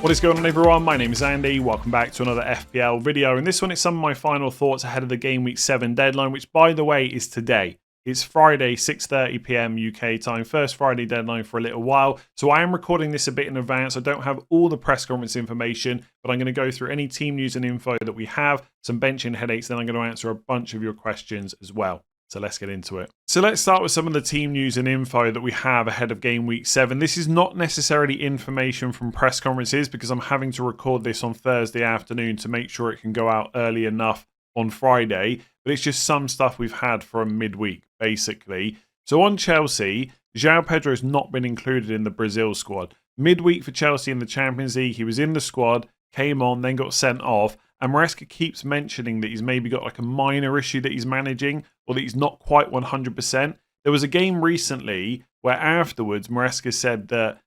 What is going on, everyone? My name is Andy. Welcome back to another FPL video. And this one is some of my final thoughts ahead of the Game Week 7 deadline, which, by the way, is today. It's Friday, 6:30 PM UK time. First Friday deadline for a little while. So I am recording this a bit in advance. I don't have all the press conference information, but I'm going to go through any team news and info that we have, some benching headaches, then I'm going to answer a bunch of your questions as well. So let's get into it. So let's start with some of the team news and info that we have ahead of Game Week 7. This is not necessarily information from press conferences because I'm having to record this on Thursday afternoon to make sure it can go out early enough on Friday. But it's just some stuff we've had from midweek, basically. So on Chelsea, João Pedro has not been included in the Brazil squad. Midweek for Chelsea in the Champions League, he was in the squad, came on, then got sent off. And Maresca keeps mentioning that he's maybe got like a minor issue that he's managing or that he's not quite 100%. There was a game recently where afterwards Maresca said that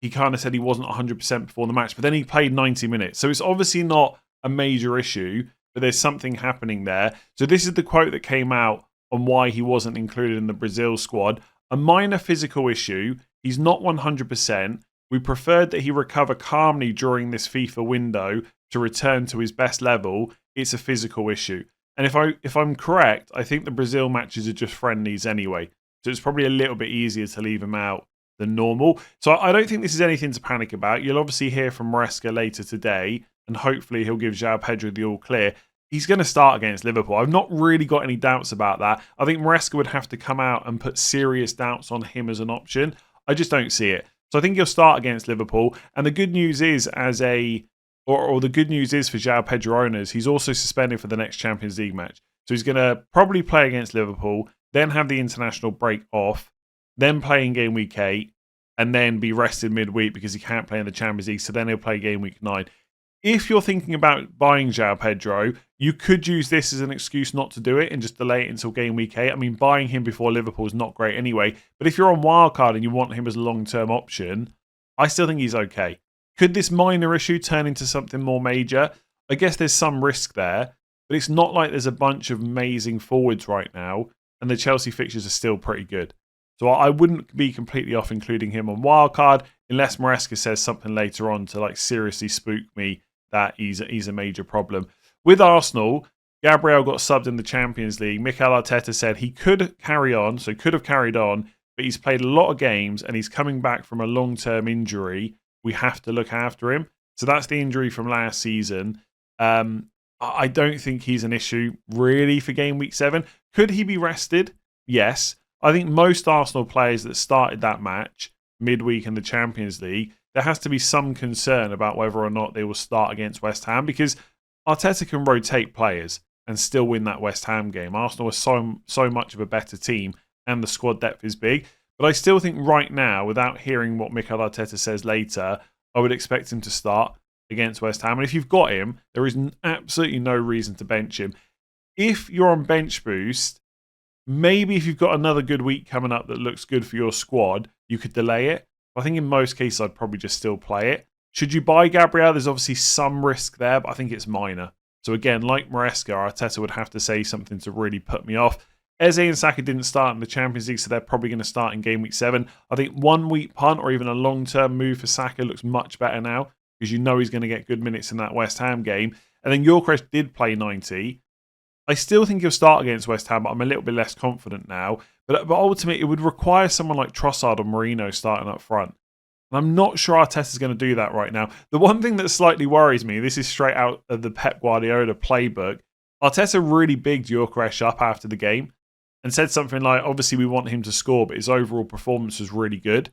he kind of said he wasn't 100% before the match, but then he played 90 minutes. So it's obviously not a major issue, but there's something happening there. So this is the quote that came out on why he wasn't included in the Brazil squad. A minor physical issue. He's not 100%. We preferred that he recover calmly during this FIFA window to return to his best level. It's a physical issue. And if I'm correct, I think the Brazil matches are just friendlies anyway. So it's probably a little bit easier to leave him out than normal. So I don't think this is anything to panic about. You'll obviously hear from Maresca later today, and hopefully he'll give João Pedro the all clear. He's going to start against Liverpool. I've not really got any doubts about that. I think Maresca would have to come out and put serious doubts on him as an option. I just don't see it. So I think he'll start against Liverpool. And the good news is, the good news is for João Pedro owners, he's also suspended for the next Champions League match. So he's going to probably play against Liverpool, then have the international break off, then play in Game Week 8, and then be rested midweek because he can't play in the Champions League. So then he'll play Game Week 9. If you're thinking about buying João Pedro, you could use this as an excuse not to do it and just delay it until Game Week 8. I mean, buying him before Liverpool is not great anyway. But if you're on wildcard and you want him as a long-term option, I still think he's okay. Could this minor issue turn into something more major? I guess there's some risk there, but it's not like there's a bunch of amazing forwards right now, and the Chelsea fixtures are still pretty good. So I wouldn't be completely off including him on wildcard unless Maresca says something later on to like seriously spook me that he's a major problem. With Arsenal, Gabriel got subbed in the Champions League. Mikel Arteta said he could carry on, so could have carried on, but he's played a lot of games and he's coming back from a long-term injury. We have to look after him. So that's the injury from last season. I don't think he's an issue really for Game Week 7. Could he be rested? Yes. I think most Arsenal players that started that match midweek in the Champions League, there has to be some concern about whether or not they will start against West Ham because Arteta can rotate players and still win that West Ham game. Arsenal is so much of a better team and the squad depth is big. But I still think right now, without hearing what Mikel Arteta says later, I would expect him to start against West Ham. And if you've got him, there is absolutely no reason to bench him. If you're on bench boost, maybe if you've got another good week coming up that looks good for your squad, you could delay it. I think in most cases, I'd probably just still play it. Should you buy Gabriel? There's obviously some risk there, but I think it's minor. So again, like Maresca, Arteta would have to say something to really put me off. Eze and Saka didn't start in the Champions League, so they're probably going to start in Game Week 7. I think 1 week punt or even a long-term move for Saka looks much better now because you know he's going to get good minutes in that West Ham game. And then Gyökeres did play 90. I still think he'll start against West Ham, but I'm a little bit less confident now. But ultimately, it would require someone like Trossard or Merino starting up front. And I'm not sure Arteta's going to do that right now. The one thing that slightly worries me, this is straight out of the Pep Guardiola playbook, Arteta really bigged Gyökeres up after the game and said something like, obviously we want him to score, but his overall performance was really good.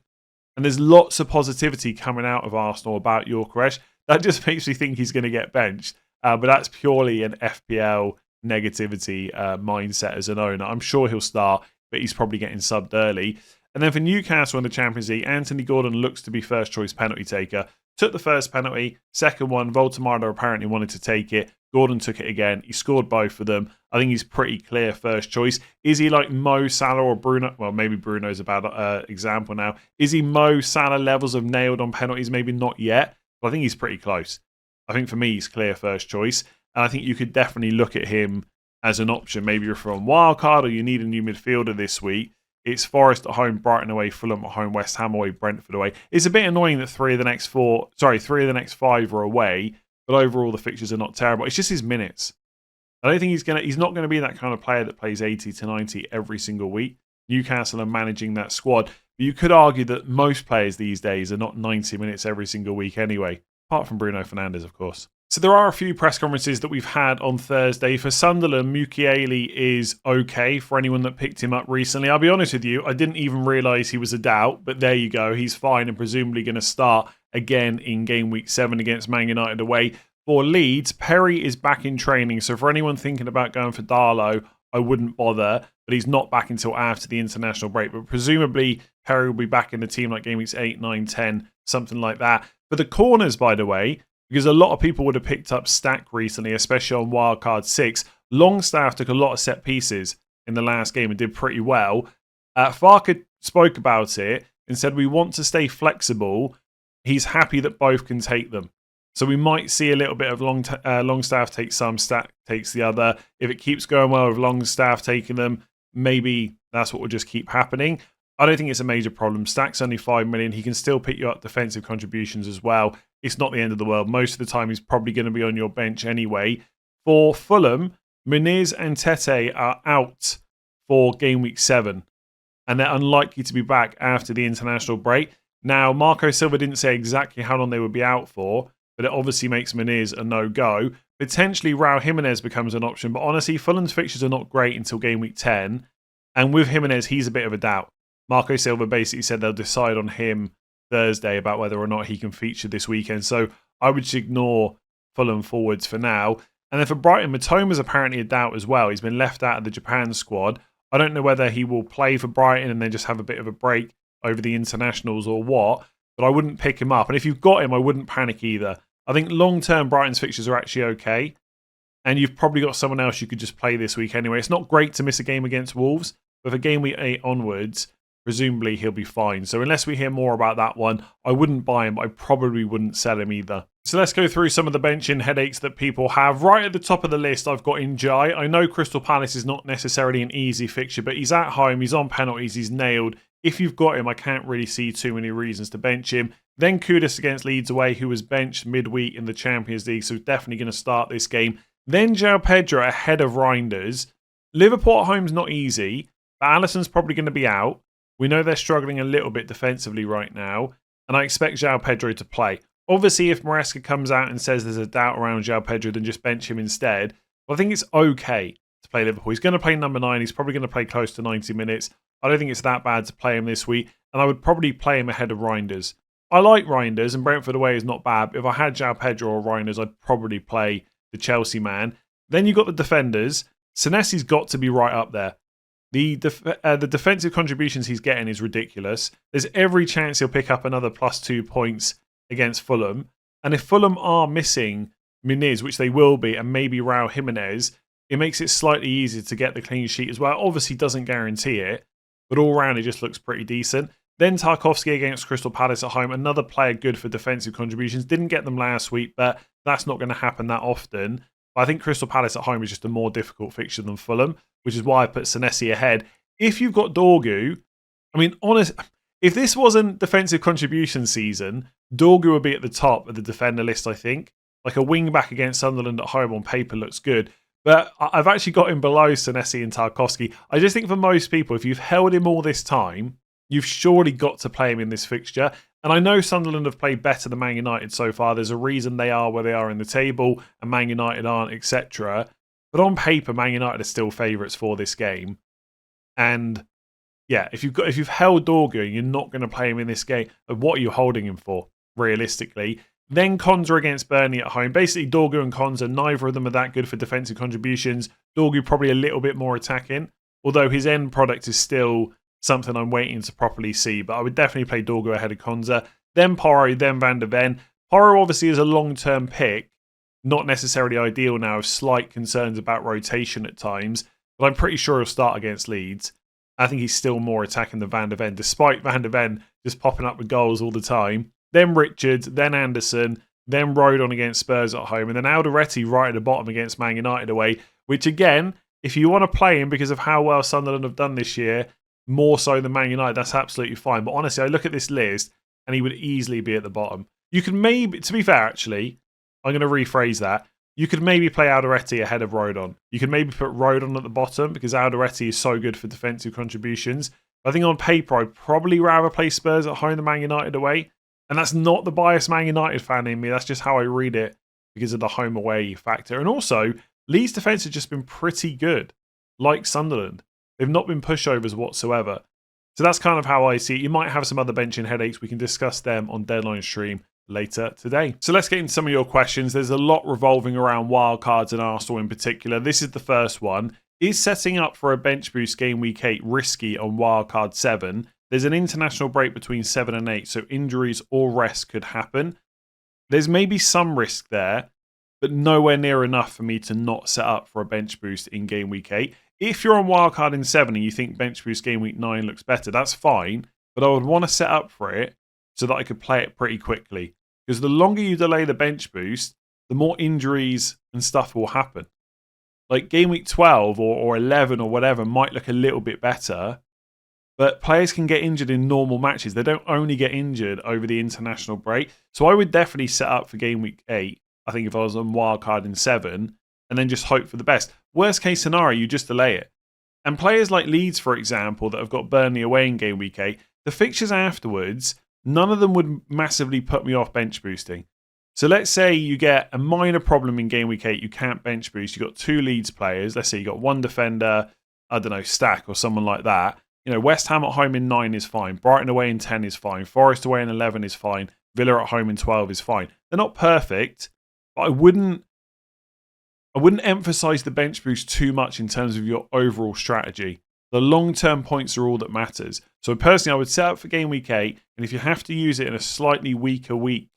And there's lots of positivity coming out of Arsenal about Gyökeres. That just makes me think he's going to get benched. But that's purely an FPL negativity mindset as an owner. I'm sure he'll start, but he's probably getting subbed early. And then for Newcastle in the Champions League, Anthony Gordon looks to be first choice penalty taker. Took the first penalty, second one, Voltemada apparently wanted to take it. Gordon took it again. He scored both of them. I think he's pretty clear first choice. Is he like Mo Salah or Bruno? Well, maybe Bruno's a bad example now. Is he Mo Salah levels of nailed on penalties? Maybe not yet, but I think he's pretty close. I think for me, he's clear first choice. And I think you could definitely look at him as an option. Maybe you're from wildcard or you need a new midfielder this week. It's Forest at home, Brighton away, Fulham at home, West Ham away, Brentford away. It's a bit annoying that three of the next five are away, but overall the fixtures are not terrible. It's just his minutes. I don't think he's not going to be that kind of player that plays 80 to 90 every single week. Newcastle are managing that squad. But you could argue that most players these days are not 90 minutes every single week anyway, apart from Bruno Fernandes, of course. So there are a few press conferences that we've had on Thursday. For Sunderland, Mukiele is okay for anyone that picked him up recently. I'll be honest with you, I didn't even realise he was a doubt, but there you go. He's fine and presumably going to start again in game week 7 against Man United away. For Leeds, Perry is back in training. So for anyone thinking about going for Darlow, I wouldn't bother, but he's not back until after the international break. But presumably, Perry will be back in the team like game weeks 8, 9, 10, something like that. For the corners, by the way, because a lot of people would have picked up Stack recently, especially on Wildcard 6. Longstaff took a lot of set pieces in the last game and did pretty well. Farke spoke about it and said, we want to stay flexible. He's happy that both can take them. So we might see a little bit of Longstaff take some, Stack takes the other. If it keeps going well with Longstaff taking them, maybe that's what will just keep happening. I don't think it's a major problem. Stack's only 5 million. He can still pick you up defensive contributions as well. It's not the end of the world. Most of the time, he's probably going to be on your bench anyway. For Fulham, Muniz and Tete are out for game week 7, and they're unlikely to be back after the international break. Now, Marco Silva didn't say exactly how long they would be out for, but it obviously makes Muniz a no-go. Potentially, Raul Jimenez becomes an option, but honestly, Fulham's fixtures are not great until game week 10, and with Jimenez, he's a bit of a doubt. Marco Silva basically said they'll decide on him Thursday about whether or not he can feature this weekend. So I would just ignore Fulham forwards for now. And then for Brighton, Matoma's apparently a doubt as well. He's been left out of the Japan squad. I don't know whether he will play for Brighton and then just have a bit of a break over the internationals or what, but I wouldn't pick him up. And if you've got him, I wouldn't panic either. I think long-term Brighton's fixtures are actually okay. And you've probably got someone else you could just play this week anyway. It's not great to miss a game against Wolves, but for game week 8 onwards, presumably he'll be fine. So unless we hear more about that one, I wouldn't buy him, but I probably wouldn't sell him either. So let's go through some of the benching headaches that people have. Right at the top of the list, I've got Njai. I know Crystal Palace is not necessarily an easy fixture, but he's at home, he's on penalties, he's nailed. If you've got him, I can't really see too many reasons to bench him. Then Kudus against Leeds away, who was benched midweek in the Champions League, so definitely going to start this game. Then João Pedro ahead of Reinders. Liverpool at home's not easy, but Alisson's probably going to be out. We know they're struggling a little bit defensively right now, and I expect João Pedro to play. Obviously, if Maresca comes out and says there's a doubt around João Pedro, then just bench him instead. But I think it's okay to play Liverpool. He's going to play number 9. He's probably going to play close to 90 minutes. I don't think it's that bad to play him this week, and I would probably play him ahead of Reinders. I like Reinders, and Brentford away is not bad. If I had João Pedro or Reinders, I'd probably play the Chelsea man. Then you've got the defenders. Senesi's got to be right up there. The defensive contributions he's getting is ridiculous. There's every chance he'll pick up another +2 points against Fulham. And if Fulham are missing Muniz, which they will be, and maybe Raul Jimenez, it makes it slightly easier to get the clean sheet as well. Obviously doesn't guarantee it, but all round it just looks pretty decent. Then Tarkowski against Crystal Palace at home, another player good for defensive contributions. Didn't get them last week, but that's not going to happen that often. But I think Crystal Palace at home is just a more difficult fixture than Fulham, which is why I put Senesi ahead. If you've got Dorgu, I mean, if this wasn't defensive contribution season, Dorgu would be at the top of the defender list, I think. Like a wing back against Sunderland at home on paper looks good. But I've actually got him below Senesi and Tarkowski. I just think for most people, if you've held him all this time, you've surely got to play him in this fixture. And I know Sunderland have played better than Man United so far. There's a reason they are where they are in the table and Man United aren't, etc. But on paper, Man United are still favourites for this game. And yeah, if you've held Dorgu and you're not going to play him in this game, what are you holding him for, realistically? Then Konza against Burnley at home. Basically, Dorgu and Konza, neither of them are that good for defensive contributions. Dorgu probably a little bit more attacking, although his end product is still something I'm waiting to properly see. But I would definitely play Dorgu ahead of Konza. Then Porro, then Van de Ven. Porro obviously is a long-term pick. Not necessarily ideal now, with slight concerns about rotation at times. But I'm pretty sure he'll start against Leeds. I think he's still more attacking than Van de Ven, despite Van de Ven just popping up with goals all the time. Then Richards, then Anderson, then Rodon against Spurs at home, and then Alderete right at the bottom against Man United away, which again, if you want to play him because of how well Sunderland have done this year, more so than Man United, that's absolutely fine. But honestly, I look at this list and he would easily be at the bottom. You could maybe, to be fair, actually, I'm going to rephrase that. You could maybe play Alderete ahead of Rodon. You could maybe put Rodon at the bottom because Alderete is so good for defensive contributions. I think on paper, I'd probably rather play Spurs at home than Man United away. And that's not the biased Man United fan in me. That's just how I read it because of the home away factor. And also, Leeds' defence has just been pretty good, like Sunderland. They've not been pushovers whatsoever. So that's kind of how I see it. You might have some other benching headaches. We can discuss them on Deadline Stream later today. So let's get into some of your questions. There's a lot revolving around wildcards and Arsenal in particular. This is the first one. Is setting up for a bench boost game week 8 risky on wildcard 7? There's an international break between 7 and 8, so injuries or rest could happen. There's maybe some risk there, but nowhere near enough for me to not set up for a bench boost in game week 8. If you're on wildcard in 7 and you think bench boost game week 9 looks better, that's fine, but I would want to set up for it so that I could play it pretty quickly. Because the longer you delay the bench boost, the more injuries and stuff will happen. Like game week 12 or 11 or whatever might look a little bit better, but players can get injured in normal matches. They don't only get injured over the international break. So I would definitely set up for game week 8, I think if I was on wildcard in 7, and then just hope for the best. Worst case scenario, you just delay it. And players like Leeds, for example, that have got Burnley away in game week 8, the fixtures afterwards, none of them would massively put me off bench boosting. So let's say you get a minor problem in game week 8, you can't bench boost, you've got 2 Leeds players, let's say you got 1 defender, I don't know, Stack or someone like that. You know, West Ham at home in 9 is fine, Brighton away in 10 is fine, Forest away in 11 is fine, Villa at home in 12 is fine. They're not perfect, but I wouldn't emphasise the bench boost too much in terms of your overall strategy. The long-term points are all that matters. So personally, I would set up for game week 8, and if you have to use it in a slightly weaker week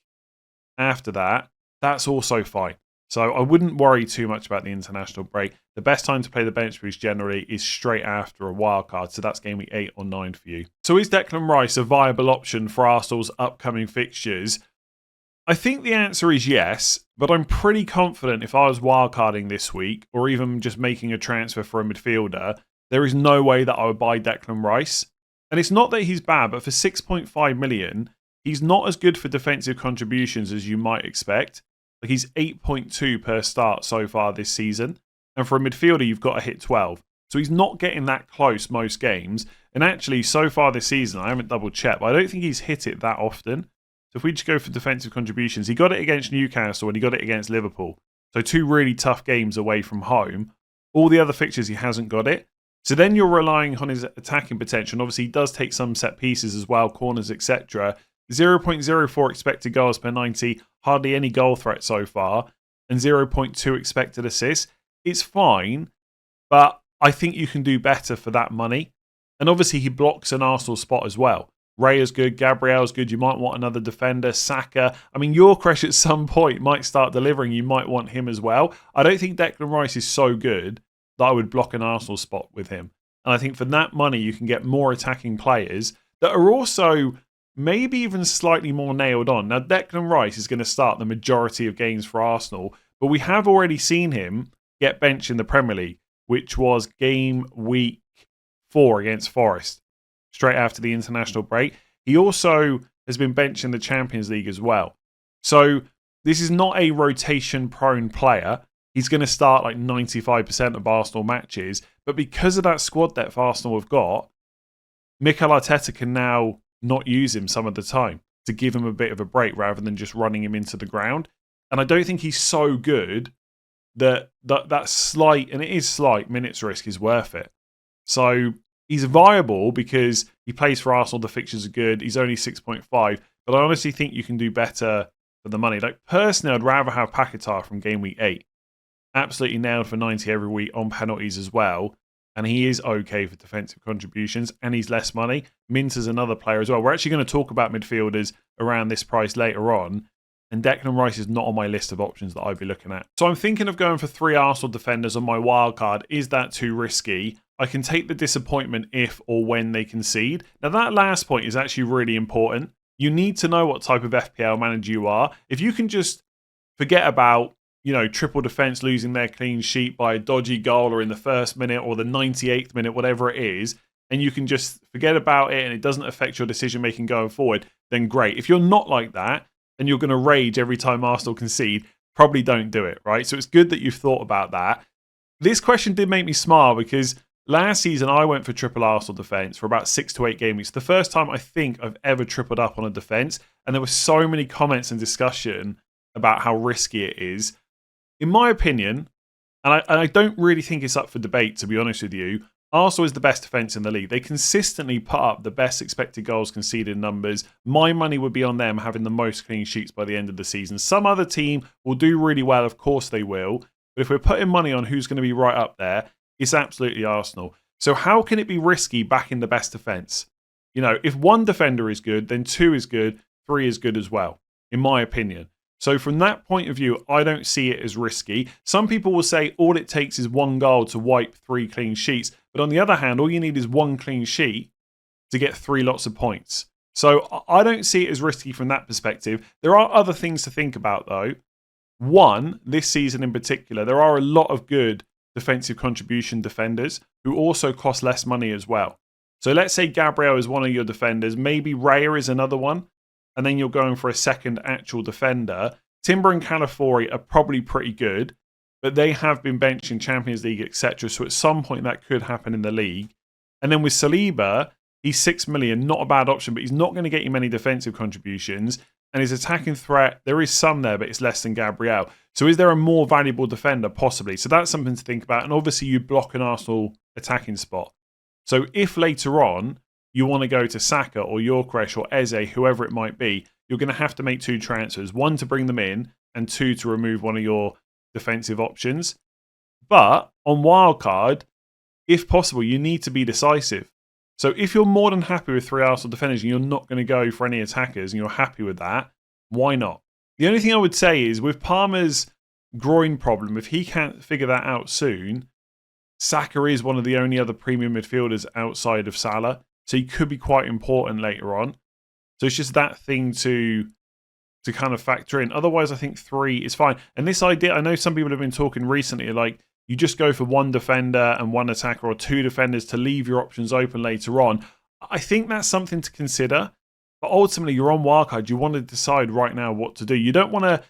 after that, that's also fine. So I wouldn't worry too much about the international break. The best time to play the bench boost generally is straight after a wild card. So that's game week 8 or 9 for you. So is Declan Rice a viable option for Arsenal's upcoming fixtures? I think the answer is yes, but I'm pretty confident if I was wildcarding this week, or even just making a transfer for a midfielder, there is no way that I would buy Declan Rice. And it's not that he's bad, but for 6.5 million, he's not as good for defensive contributions as you might expect. Like he's 8.2 per start so far this season. And for a midfielder, you've got to hit 12. So he's not getting that close most games. And actually, so far this season, I haven't double checked, but I don't think he's hit it that often. So if we just go for defensive contributions, he got it against Newcastle and he got it against Liverpool. So 2 really tough games away from home. All the other fixtures, he hasn't got it. So then you're relying on his attacking potential. And obviously, he does take some set pieces as well, corners, etc. 0.04 expected goals per 90, hardly any goal threat so far, and 0.2 expected assists. It's fine, but I think you can do better for that money. And obviously, he blocks an Arsenal spot as well. Raya's good, Gabriel's good, you might want another defender, Saka. I mean, Yorkresh at some point might start delivering, you might want him as well. I don't think Declan Rice is so good that I would block an Arsenal spot with him. And I think for that money, you can get more attacking players that are also maybe even slightly more nailed on. Now, Declan Rice is going to start the majority of games for Arsenal, but we have already seen him get benched in the Premier League, which was game week 4 against Forest, straight after the international break. He also has been benched in the Champions League as well. So this is not a rotation-prone player. He's going to start like 95% of Arsenal matches, but because of that squad depth Arsenal have got, Mikel Arteta can now not use him some of the time to give him a bit of a break rather than just running him into the ground. And I don't think he's so good that slight, and it is slight, minutes risk is worth it. So he's viable because he plays for Arsenal, the fixtures are good, he's only 6.5, but I honestly think you can do better for the money. Like personally, I'd rather have Paquetá from game week 8. Absolutely nailed for 90 every week on penalties as well. And he is okay for defensive contributions, and he's less money. Mint is another player as well. We're actually going to talk about midfielders around this price later on, and Declan Rice is not on my list of options that I'd be looking at. So I'm thinking of going for 3 Arsenal defenders on my wild card. Is that too risky? I can take the disappointment if or when they concede. Now that last point is actually really important. You need to know what type of FPL manager you are. If you can just forget about triple defence losing their clean sheet by a dodgy goal or in the first minute or the 98th minute, whatever it is, and you can just forget about it and it doesn't affect your decision making going forward, then great. If you're not like that and you're going to rage every time Arsenal concede, probably don't do it, right? So it's good that you've thought about that. This question did make me smile because last season I went for triple Arsenal defence for about 6 to 8 game weeks. The first time I think I've ever tripled up on a defence, and there were so many comments and discussion about how risky it is. In my opinion, and I don't really think it's up for debate, to be honest with you, Arsenal is the best defence in the league. They consistently put up the best expected goals conceded numbers. My money would be on them having the most clean sheets by the end of the season. Some other team will do really well, of course they will. But if we're putting money on who's going to be right up there, it's absolutely Arsenal. So how can it be risky backing the best defence? You know, if one defender is good, then 2 is good, 3 is good as well, in my opinion. So from that point of view, I don't see it as risky. Some people will say all it takes is 1 goal to wipe 3 clean sheets. But on the other hand, all you need is 1 clean sheet to get 3 lots of points. So I don't see it as risky from that perspective. There are other things to think about though. One, this season in particular, there are a lot of good defensive contribution defenders who also cost less money as well. So let's say Gabriel is one of your defenders, maybe Raya is another one, and then you're going for a second actual defender. Timber and Calafiori are probably pretty good, but they have been benched in Champions League, etc. So at some point that could happen in the league. And then with Saliba, he's 6 million, not a bad option, but he's not going to get you many defensive contributions. And his attacking threat, there is some there, but it's less than Gabriel. So is there a more valuable defender? Possibly. So that's something to think about. And obviously you block an Arsenal attacking spot. So if later on you want to go to Saka or Gyökeres or Eze, whoever it might be, you're going to have to make 2 transfers. 1 to bring them in and 2 to remove one of your defensive options. But on wildcard, if possible, you need to be decisive. So if you're more than happy with 3 Arsenal defenders and you're not going to go for any attackers and you're happy with that, why not? The only thing I would say is with Palmer's groin problem, if he can't figure that out soon, Saka is one of the only other premium midfielders outside of Salah. So he could be quite important later on. So it's just that thing to kind of factor in. Otherwise, I think 3 is fine. And this idea, I know some people have been talking recently, like you just go for 1 defender and 1 attacker or 2 defenders to leave your options open later on. I think that's something to consider. But ultimately, you're on wildcard. You want to decide right now what to do. You don't want to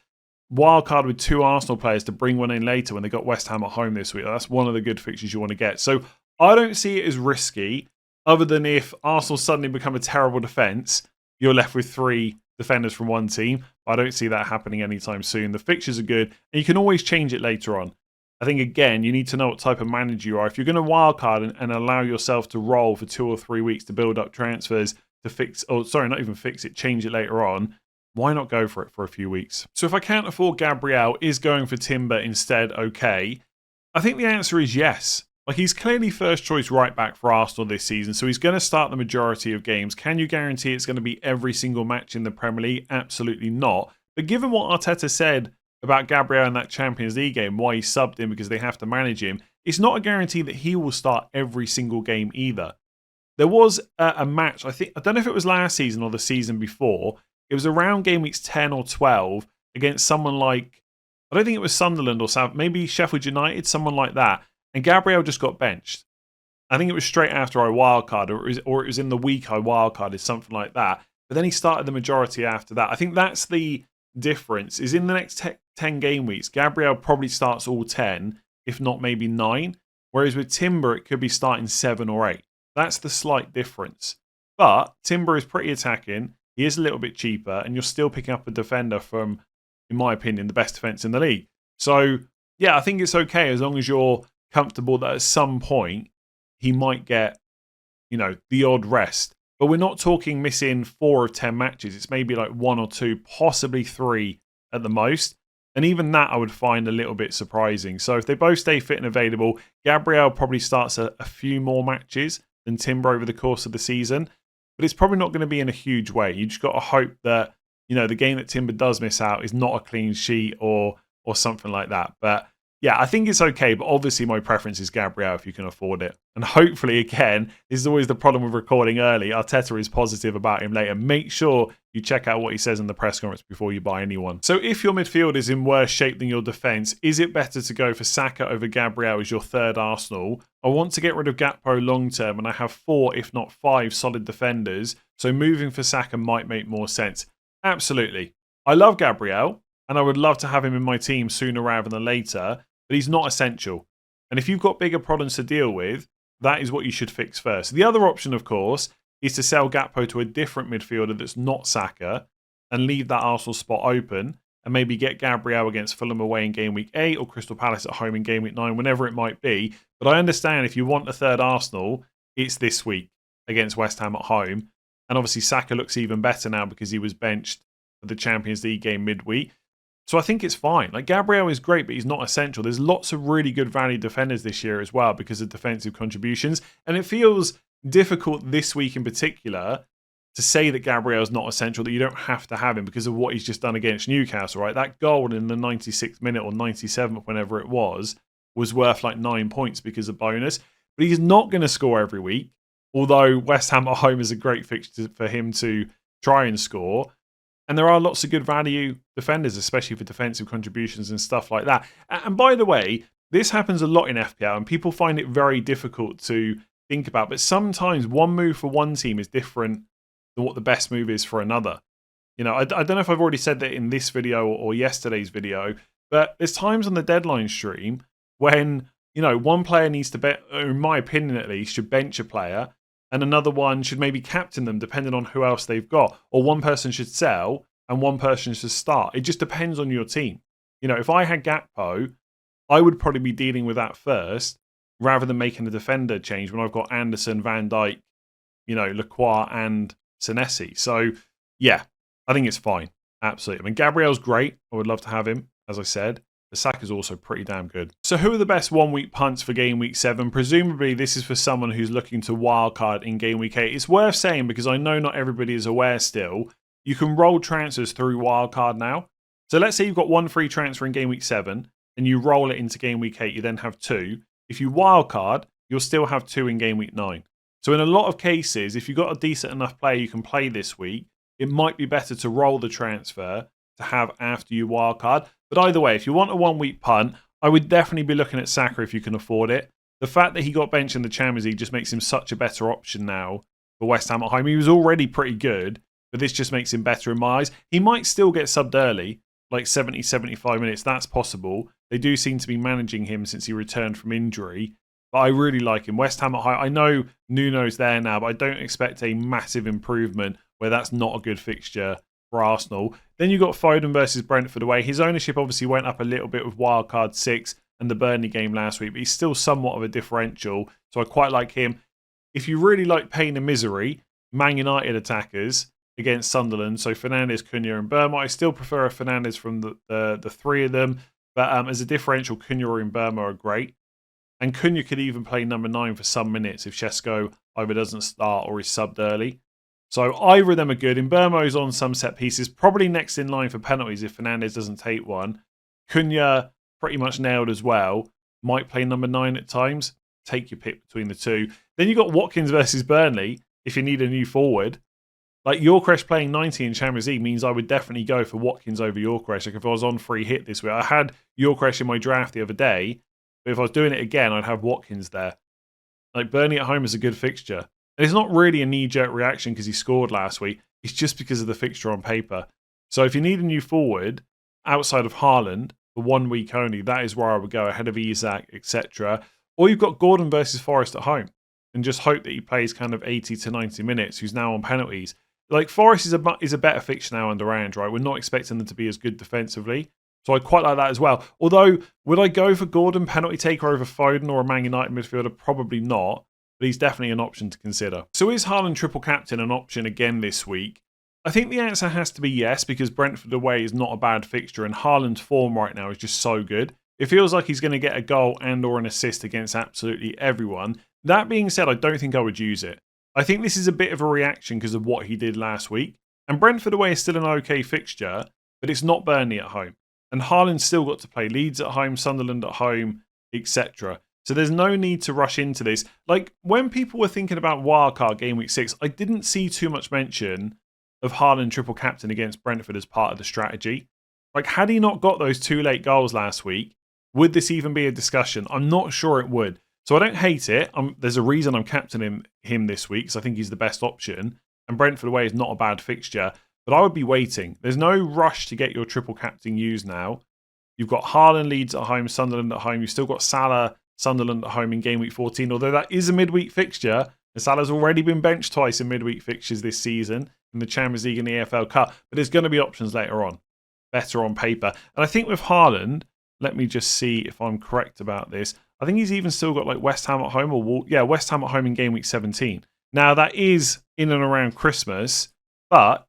wildcard with 2 Arsenal players to bring one in later when they got West Ham at home this week. That's one of the good fixtures you want to get. So I don't see it as risky, other than if Arsenal suddenly become a terrible defence, you're left with 3 defenders from one team. I don't see that happening anytime soon. The fixtures are good, and you can always change it later on. I think, again, you need to know what type of manager you are. If you're going to wildcard and allow yourself to roll for 2 or 3 weeks to build up transfers to fix, oh, sorry, not even fix it, change it later on, why not go for it for a few weeks? So if I can't afford Gabriel, is going for Timber instead okay? I think the answer is yes. Like, he's clearly first choice right back for Arsenal this season, so he's going to start the majority of games. Can you guarantee it's going to be every single match in the Premier League? Absolutely not. But given what Arteta said about Gabriel in that Champions League game, why he subbed him because they have to manage him, it's not a guarantee that he will start every single game either. There was a match, I don't know if it was last season or the season before, it was around game weeks 10 or 12 against someone like, I don't think it was Sunderland or South, maybe Sheffield United, someone like that. And Gabriel just got benched. I think it was straight after I wildcarded, or it was in the week I wildcarded, something like that. But then he started the majority after that. I think that's the difference, is in the next 10 game weeks, Gabriel probably starts all 10, if not maybe 9. Whereas with Timber, it could be starting 7 or 8. That's the slight difference. But Timber is pretty attacking. He is a little bit cheaper, and you're still picking up a defender from, in my opinion, the best defence in the league. So, yeah, I think it's okay as long as you're comfortable that at some point he might get, the odd rest. But we're not talking missing 4 of 10 matches. It's maybe like 1 or 2, possibly 3 at the most. And even that I would find a little bit surprising. So if they both stay fit and available, Gabriel probably starts a few more matches than Timber over the course of the season. But it's probably not going to be in a huge way. You just got to hope that, the game that Timber does miss out is not a clean sheet or something like that. But yeah, I think it's okay, but obviously my preference is Gabriel if you can afford it. And hopefully, again, this is always the problem with recording early. Arteta is positive about him later. Make sure you check out what he says in the press conference before you buy anyone. So if your midfield is in worse shape than your defence, is it better to go for Saka over Gabriel as your third Arsenal? I want to get rid of Gakpo long term, and I have 4, if not 5, solid defenders. So moving for Saka might make more sense. Absolutely. I love Gabriel, and I would love to have him in my team sooner rather than later, but he's not essential. And if you've got bigger problems to deal with, that is what you should fix first. The other option, of course, is to sell Gakpo to a different midfielder that's not Saka and leave that Arsenal spot open and maybe get Gabriel against Fulham away in game week 8 or Crystal Palace at home in game week 9, whenever it might be. But I understand if you want a third Arsenal, it's this week against West Ham at home. And obviously Saka looks even better now because he was benched for the Champions League game midweek. So I think it's fine. Like, Gabriel is great, but he's not essential. There's lots of really good value defenders this year as well because of defensive contributions. And it feels difficult this week in particular to say that Gabriel's not essential, that you don't have to have him because of what he's just done against Newcastle, right? That goal in the 96th minute or 97th, whenever it was worth like 9 points because of bonus. But he's not going to score every week, although West Ham at home is a great fixture for him to try and score. And there are lots of good value defenders, especially for defensive contributions and stuff like that. And by the way, this happens a lot in FPL, and people find it very difficult to think about. But sometimes one move for one team is different than what the best move is for another. You know, I don't know if I've already said that in this video or yesterday's video, but there's times on the deadline stream when, you know, one player needs to, in my opinion at least, should bench a player, and another one should maybe captain them depending on who else they've got. Or one person should sell and one person should start. It just depends on your team. You know, if I had Gakpo, I would probably be dealing with that first rather than making a defender change when I've got Anderson, Van Dijk, you know, Lacroix and Senesi. So, yeah, I think it's fine. Absolutely. I mean, Gabriel's great. I would love to have him, as I said. The Saka's also pretty damn good. So who are the best 1 week punts for game week 7? Presumably this is for someone who's looking to wildcard in game week 8. It's worth saying because I know not everybody is aware still. You can roll transfers through wildcard now. So let's say you've got 1 free transfer in game week 7 and you roll it into game week 8. You then have 2. If you wildcard, you'll still have 2 in game week 9. So in a lot of cases, if you've got a decent enough player you can play this week, it might be better to roll the transfer to have after you wildcard. But either way, if you want a 1 week punt, I would definitely be looking at Saka if you can afford it. The fact that he got benched in the Champions League just makes him such a better option now for West Ham at home. He was already pretty good, but this just makes him better in my eyes. He might still get subbed early, like 70, 75 minutes. That's possible. They do seem to be managing him since he returned from injury. But I really like him. West Ham at home. I know Nuno's there now, but I don't expect a massive improvement where that's not a good fixture for Arsenal. Then you got Foden versus Brentford away. His ownership obviously went up a little bit with wildcard 6 and the Burnley game last week, but he's still somewhat of a differential. So I quite like him. If you really like pain and misery, Man United attackers against Sunderland, so Fernandes, Cunha and Burma. I still prefer a Fernandes from the three of them, but as a differential, Cunha and Burma are great. And Cunha could even play number 9 for some minutes if Shesko either doesn't start or is subbed early. So either of them are good. Mbeumo's on some set pieces, probably next in line for penalties if Fernandes doesn't take one. Cunha pretty much nailed as well. Might play number 9 at times. Take your pick between the two. Then you got Watkins versus Burnley if you need a new forward. Like Gyökeres playing 90 in Champions League means I would definitely go for Watkins over Gyökeres. Like if I was on free hit this week, I had Gyökeres in my draft the other day, but if I was doing it again, I'd have Watkins there. Like Burnley at home is a good fixture. And it's not really a knee-jerk reaction because he scored last week. It's just because of the fixture on paper. So if you need a new forward outside of Haaland for 1 week only, that is where I would go ahead of Isak, etc. Or you've got Gordon versus Forest at home and just hope that he plays kind of 80 to 90 minutes, who's now on penalties. Like Forest is a better fixture now under Ange, right? We're not expecting them to be as good defensively. So I quite like that as well. Although, would I go for Gordon penalty taker over Foden or a Man United midfielder? Probably not. But he's definitely an option to consider. So is Haaland triple captain an option again this week? I think the answer has to be yes, because Brentford away is not a bad fixture and Haaland's form right now is just so good. It feels like he's going to get a goal and or an assist against absolutely everyone. That being said, I don't think I would use it. I think this is a bit of a reaction because of what he did last week. And Brentford away is still an okay fixture, but it's not Burnley at home. And Haaland's still got to play Leeds at home, Sunderland at home, etc. So there's no need to rush into this. Like, when people were thinking about wildcard game week 6, I didn't see too much mention of Haaland triple captain against Brentford as part of the strategy. Like, had he not got those 2 late goals last week, would this even be a discussion? I'm not sure it would. So I don't hate it. There's a reason I'm captaining him this week, because I think he's the best option. And Brentford away is not a bad fixture. But I would be waiting. There's no rush to get your triple captain used now. You've got Haaland, Leeds at home, Sunderland at home. You've still got Salah, Sunderland at home in game week 14, although that is a midweek fixture. And Salah's already been benched twice in midweek fixtures this season in the Champions League and the EFL Cup. But there's going to be options later on, better on paper. And I think with Haaland, let me just see if I'm correct about this. I think he's even still got like West Ham at home West Ham at home in game week 17. Now that is in and around Christmas, but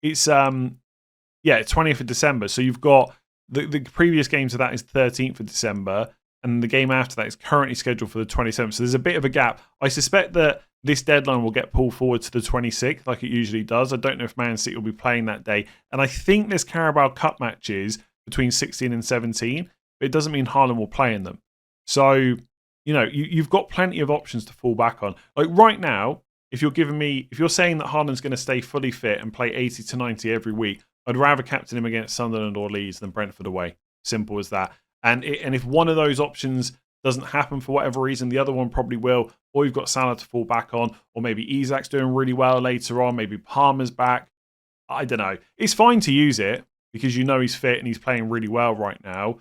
it's 20th of December. So you've got the previous game to that is 13th of December, and the game after that is currently scheduled for the 27th. So there's a bit of a gap. I suspect that this deadline will get pulled forward to the 26th, like it usually does. I don't know if Man City will be playing that day. And I think there's Carabao Cup matches between 16 and 17, but it doesn't mean Haaland will play in them. So, you've got plenty of options to fall back on. Like right now, if you're saying that Haaland's going to stay fully fit and play 80 to 90 every week, I'd rather captain him against Sunderland or Leeds than Brentford away. Simple as that. And if one of those options doesn't happen for whatever reason, the other one probably will. Or you've got Salah to fall back on, or maybe Isak's doing really well later on. Maybe Palmer's back. I don't know. It's fine to use it because he's fit and he's playing really well right now.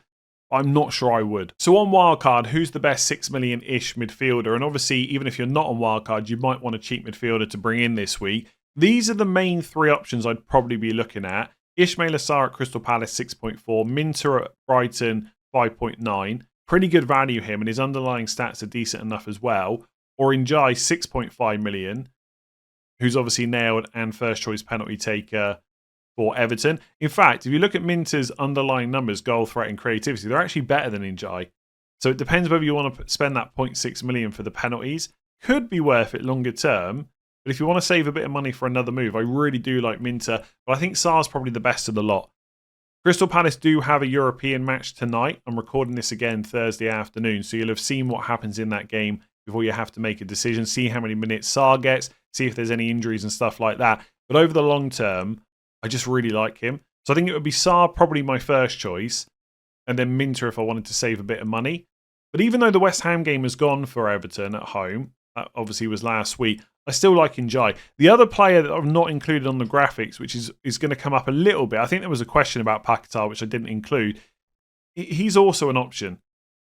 I'm not sure I would. So on wildcard, who's the best 6 million-ish midfielder? And obviously, even if you're not on wildcard, you might want a cheap midfielder to bring in this week. These are the main 3 options I'd probably be looking at. Ismail Assar at Crystal Palace, 6.4. Minter at Brighton, 5.9. Pretty good value him, and his underlying stats are decent enough as well. Or Njai, 6.5 million, who's obviously nailed and first choice penalty taker for Everton. In fact, if you look at Minter's underlying numbers, goal threat and creativity, they're actually better than Njai. So it depends whether you want to spend that 0.6 million for the penalties. Could be worth it longer term. But if you want to save a bit of money for another move, I really do like Minter. But I think Sar's probably the best of the lot. Crystal Palace do have a European match tonight. I'm recording this again Thursday afternoon. So you'll have seen what happens in that game before you have to make a decision. See how many minutes Sar gets. See if there's any injuries and stuff like that. But over the long term, I just really like him. So I think it would be Sar probably my first choice. And then Minter if I wanted to save a bit of money. But even though the West Ham game has gone for Everton at home, that obviously was last week, I still like Njai. The other player that I've not included on the graphics, which is going to come up a little bit, I think there was a question about Paquetá, which I didn't include. He's also an option.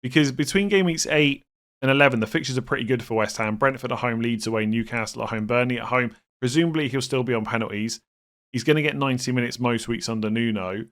Because between game weeks 8 and 11, the fixtures are pretty good for West Ham. Brentford at home, Leeds away, Newcastle at home, Burnley at home. Presumably he'll still be on penalties. He's going to get 90 minutes most weeks under Nuno.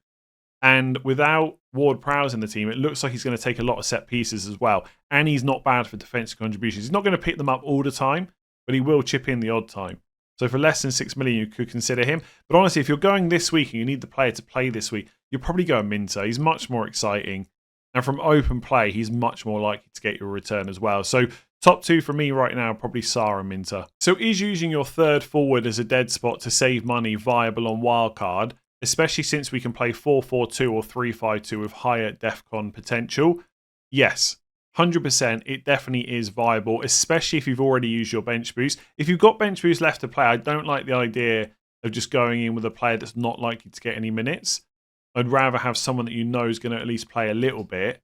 And without Ward-Prowse in the team, it looks like he's going to take a lot of set pieces as well. And he's not bad for defensive contributions. He's not going to pick them up all the time, but he will chip in the odd time. So for less than 6 million, you could consider him. But honestly, if you're going this week and you need the player to play this week, you're probably going Minter. He's much more exciting. And from open play, he's much more likely to get your return as well. So top 2 for me right now, probably Sar and Minter. So is using your third forward as a dead spot to save money viable on wildcard, especially since we can play 4-4-2 or 3-5-2 with higher DEFCON potential? Yes. 100%, it definitely is viable, especially if you've already used your bench boost. If you've got bench boost left to play, I don't like the idea of just going in with a player that's not likely to get any minutes. I'd rather have someone that you know is going to at least play a little bit.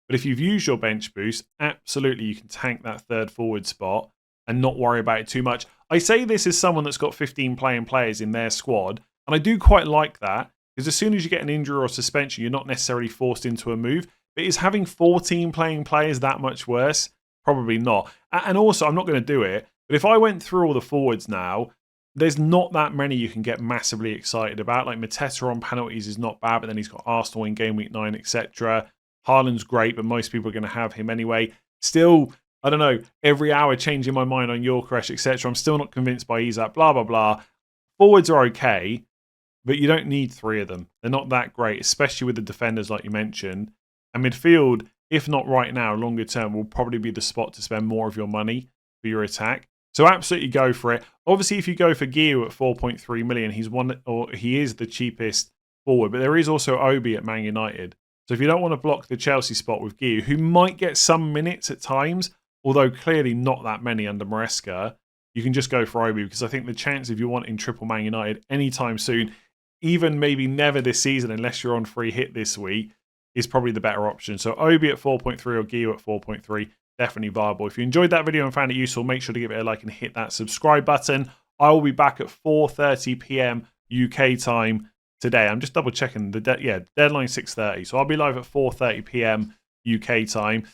But if you've used your bench boost, absolutely you can tank that third forward spot and not worry about it too much. I say this as someone that's got 15 playing players in their squad, and I do quite like that, because as soon as you get an injury or suspension, you're not necessarily forced into a move. But is having 14 playing players that much worse? Probably not. And also, I'm not going to do it, but if I went through all the forwards now, there's not that many you can get massively excited about. Like Mateta on penalties is not bad, but then he's got Arsenal in game week 9, etc. Haaland's great, but most people are going to have him anyway. Still, I don't know, every hour changing my mind on Yorkeresh, etc. I'm still not convinced by Isak, blah, blah, blah. Forwards are okay, but you don't need 3 of them. They're not that great, especially with the defenders like you mentioned. And midfield, if not right now, longer term, will probably be the spot to spend more of your money for your attack. So absolutely go for it. Obviously, if you go for Gio at 4.3 million, he is the cheapest forward. But there is also Obi at Man United. So if you don't want to block the Chelsea spot with Guiu, who might get some minutes at times, although clearly not that many under Maresca, you can just go for Obi, because I think the chance of you wanting triple Man United anytime soon, even maybe never this season unless you're on free hit this week, is probably the better option. So Obi at 4.3 or Guiu at 4.3, definitely viable. If you enjoyed that video and found it useful, make sure to give it a like and hit that subscribe button. I will be back at 4:30 p.m. UK time today. I'm just double checking the deadline 6:30. So I'll be live at 4:30 p.m. UK time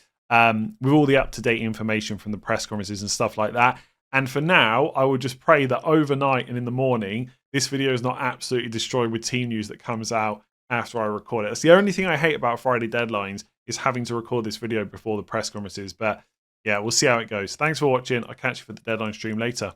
with all the up-to-date information from the press conferences and stuff like that. And for now, I will just pray that overnight and in the morning, this video is not absolutely destroyed with team news that comes out after I record it. That's the only thing I hate about Friday deadlines, is having to record this video before the press conferences. But yeah, we'll see how it goes. Thanks for watching. I'll catch you for the deadline stream later.